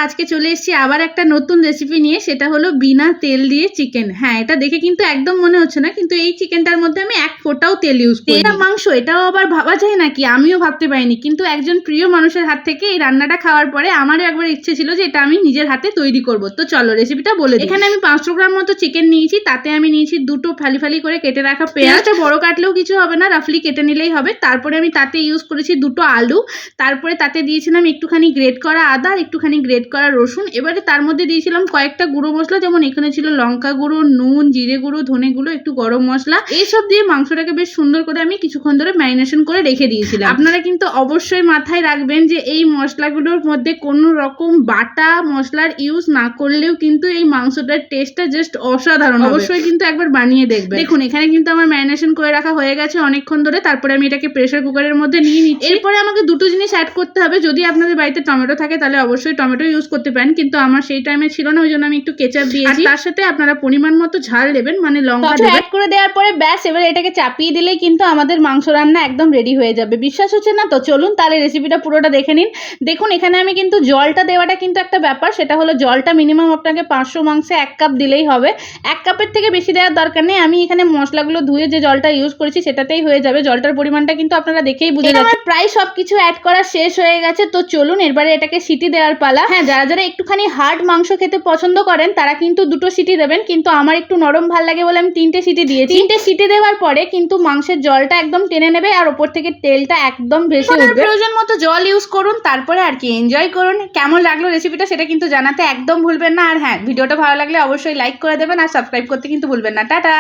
আজকে চলে এসেছি আবার একটা নতুন রেসিপি নিয়ে, সেটা হলো বিনা তেল দিয়ে চিকেন। হ্যাঁ, এটা দেখে কিন্তু একদম মনে হচ্ছে না, কিন্তু এই চিকেনটার মধ্যে আমি এক ফোঁটাও তেল ইউজ করি। এটা মাংস, এটাও আবার ভাবা যায় নাকি? আমিও ভাবতে পারিনি, কিন্তু একজন প্রিয় মানুষের হাত থেকে এই রান্নাটা খাওয়ার পরে আমারও একবার ইচ্ছে ছিল যে এটা আমি নিজের হাতে তৈরি করব। তো চলো রেসিপিটা বলে দিই। এখানে আমি 500 গ্রাম মতো চিকেন নিয়েছি, তাতে আমি নিয়েছি দুটো ফালি ফালি করে কেটে রাখা পেঁয়াজটা, বড় কাটলেও কিছু হবে না, রাফলি কেটে নিলেই হবে। তারপরে আমি তাতে ইউজ করেছি দুটো আলু, তারপরে তাতে দিয়েছিলাম একটুখানি গ্রেট করা আদা আর একটুখানি গ্রেট করা রসুন। এবারে তার মধ্যে দিয়েছিলাম কয়েকটা গুঁড়ো মশলা, যেমন এখানে ছিল লঙ্কা গুঁড়ো, নুন, জিরে গুঁড়ো, ধনে গুঁড়ো, একটু গরম মশলা। এইসব দিয়ে মাংসটাকে বেশ সুন্দর করে আমি কিছুক্ষণ ধরে ম্যারিনেশন করে রেখে দিয়েছিলাম। আপনারা কিন্তু অবশ্যই মাথায় রাখবেন যে এই মশলাগুলোর মধ্যে কোনো রকম বাটা মশলার ইউজ না করলেও কিন্তু এই মাংসটার টেস্টটা জাস্ট অসাধারণ। অবশ্যই কিন্তু একবার বানিয়ে দেখবেন। দেখুন এখানে কিন্তু আমার ম্যারিনেশন করে রাখা হয়ে গেছে অনেকক্ষণ ধরে। তারপরে আমি এটাকে প্রেসার কুকারের মধ্যে নিয়ে নিচ্ছি। এরপরে আমাকে দুটো জিনিস অ্যাড করতে হবে। যদি আপনাদের বাড়িতে টমেটো থাকে তাহলে অবশ্যই টমেটো ইউজ করতে পারেন, কিন্তু আমার সেই টাইমে ছিল না, ওই জন্য আমি একটু কেচাপ দিয়েছি। আর তার সাথে আপনারা পরিমাণ মতো ঝাল দেবেন, মানে লঙ্কা অ্যাড করে দেওয়ার পরে ব্যাস, এবারে এটাকে চাপিয়ে দিলেই কিন্তু আমাদের মাংস রান্না একদম রেডি হয়ে যাবে। বিশ্বাস হচ্ছে না তো? চলুন তাহলে রেসিপিটা পুরোটা দেখে নিন। দেখুন এখানে আমি কিন্তু জলটা দেওয়াটা কিন্তু একটা ব্যাপার, সেটা হলো জলটা মিনিমাম আপনাকে 500 মাংসে 1 কাপ দিলেই হবে। 1 কাপের থেকে বেশি দেওয়ার দরকার নেই। আমি এখানে মশলাগুলো ধুয়ে যে জলটা ইউজ করেছি সেটাতেই হয়ে যাবে। জলটার পরিমাণটা কিন্তু আপনারা দেখেই বুঝে যাচ্ছেন। প্রায় সবকিছু অ্যাড করা শেষ হয়ে গেছে। তো চলুন এবারে এটাকে সিটি দেওয়ার পালা। হ্যাঁ, যারা যারা একটুখানি হার্ড মাংস খেতে পছন্দ করেন তারা কিন্তু দুটো সিটি দেবেন, কিন্তু আমার একটু নরম ভাল লাগে বলে আমি 3টে সিটি দিয়েছি। 3টে সিটি দেওয়ার পরে কিন্তু মাংসের জলটা একদম টেনে নেবে আর ওপর থেকে তেলটা একদম ভেসে উঠবে। প্রয়োজন মতো জল ইউজ করুন, তারপরে আর কি এনজয় করুন। কেমন লাগলো রেসিপিটা সেটা কিন্তু জানাতে একদম ভুলবেন না। আর হ্যাঁ, ভিডিওটা ভালো লাগলে অবশ্যই লাইক করে দেবেন আর সাবস্ক্রাইব করতে কিন্তু ভুলবেন না। টাটা।